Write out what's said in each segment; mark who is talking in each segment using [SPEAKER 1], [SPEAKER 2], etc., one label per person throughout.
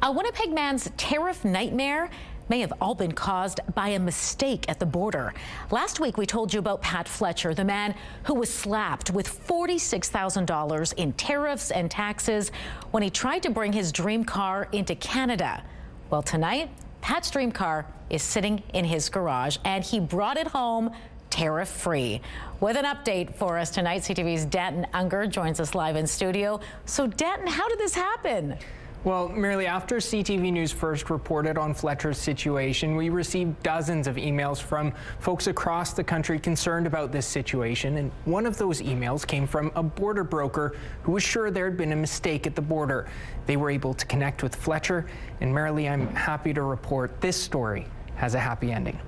[SPEAKER 1] A Winnipeg man's tariff nightmare may have all been caused by a mistake at the border. Last week, we told you about Pat Fletcher, the man who was slapped with $46,000 in tariffs and taxes when he tried to bring his dream car into Canada. Well, tonight, Pat's dream car is sitting in his garage, and he brought it home tariff-free. With an update for us tonight, CTV's Danton Unger joins us live in studio. So, Danton, how did this happen?
[SPEAKER 2] Well, merely after CTV News first reported on Fletcher's situation, we received dozens of emails from folks across the country concerned about this situation. And one of those emails came from a border broker who was sure there had been a mistake at the border. They were able to connect with Fletcher, and merely I'm happy to report this story has a happy ending.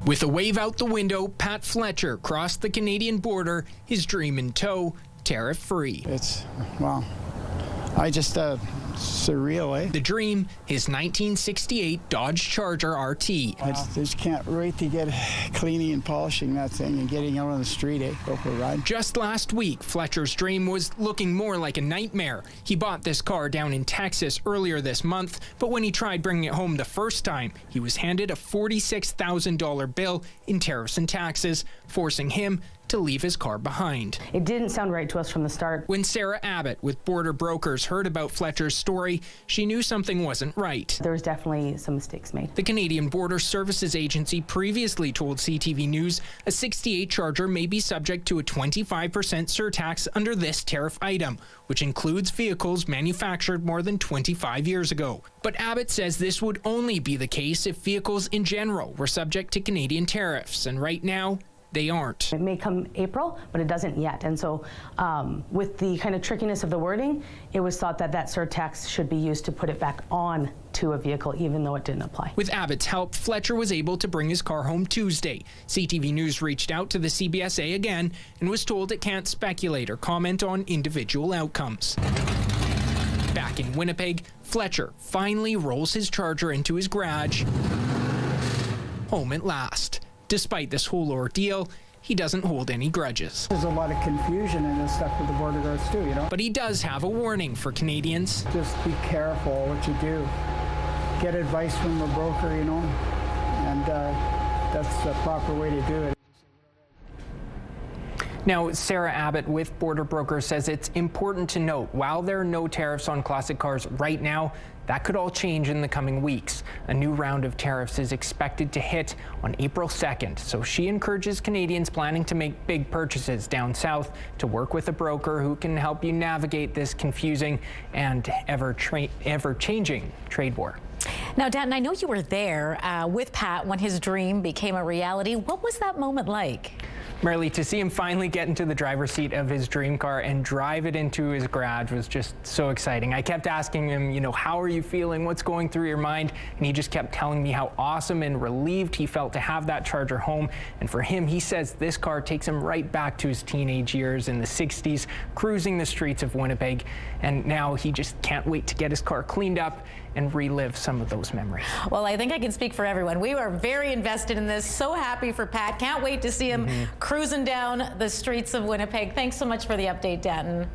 [SPEAKER 3] With a wave out the window, Pat Fletcher crossed the Canadian border, his dream in tow, tariff-free.
[SPEAKER 4] It's, well, surreal, eh?
[SPEAKER 3] The dream, his 1968 Dodge Charger RT.
[SPEAKER 4] I just can't wait to get cleaning and polishing that thing and getting out on the street, eh? Go for a ride.
[SPEAKER 3] Just last week, Fletcher's dream was looking more like a nightmare. He bought this car down in Texas earlier this month, but when he tried bringing it home the first time, he was handed a $46,000 bill in tariffs and taxes, forcing him to leave his car behind.
[SPEAKER 5] It didn't sound right to us from the start.
[SPEAKER 3] When Sarah Abbott with Border Brokers heard about Fletcher's story, she knew something wasn't right.
[SPEAKER 5] There was definitely some mistakes made.
[SPEAKER 3] The Canadian Border Services Agency previously told CTV News a 68 Charger may be subject to a 25% surtax under this tariff item, which includes vehicles manufactured more than 25 years ago. But Abbott says this would only be the case if vehicles in general were subject to Canadian tariffs, and right now, they aren't.
[SPEAKER 5] It may come April, but it doesn't yet. And so with the kind of trickiness of the wording, it was thought that that surtax should be used to put it back on to a vehicle, even though it didn't apply.
[SPEAKER 3] With Abbott's help, Fletcher was able to bring his car home Tuesday. CTV News reached out to the CBSA again and was told it can't speculate or comment on individual outcomes. Back in Winnipeg, Fletcher finally rolls his Charger into his garage. Home at last. Despite this whole ordeal, he doesn't hold any grudges.
[SPEAKER 4] There's a lot of confusion in this stuff with the border guards too, you know.
[SPEAKER 3] But he does have a warning for Canadians.
[SPEAKER 4] Just be careful what you do. Get advice from a broker, you know, and that's the proper way to do it.
[SPEAKER 2] Now, Sarah Abbott with Border Brokers says it's important to note, while there are no tariffs on classic cars right now, that could all change in the coming weeks. A new round of tariffs is expected to hit on April 2nd, so she encourages Canadians planning to make big purchases down south to work with a broker who can help you navigate this confusing and ever-changing trade war.
[SPEAKER 1] Now, Danton, I know you were there with Pat when his dream became a reality. What was that moment like?
[SPEAKER 2] Merely, to see him finally get into the driver's seat of his dream car and drive it into his garage was just so exciting. I kept asking him, you know, how are you feeling? What's going through your mind? And he just kept telling me how awesome and relieved he felt to have that Charger home. And for him, he says this car takes him right back to his teenage years in the 60s, cruising the streets of Winnipeg. And now he just can't wait to get his car cleaned up and relive some of those memories.
[SPEAKER 1] Well, I think I can speak for everyone. We were very invested in this. So happy for Pat. Can't wait to see him cruising down the streets of Winnipeg. Thanks so much for the update, Danton.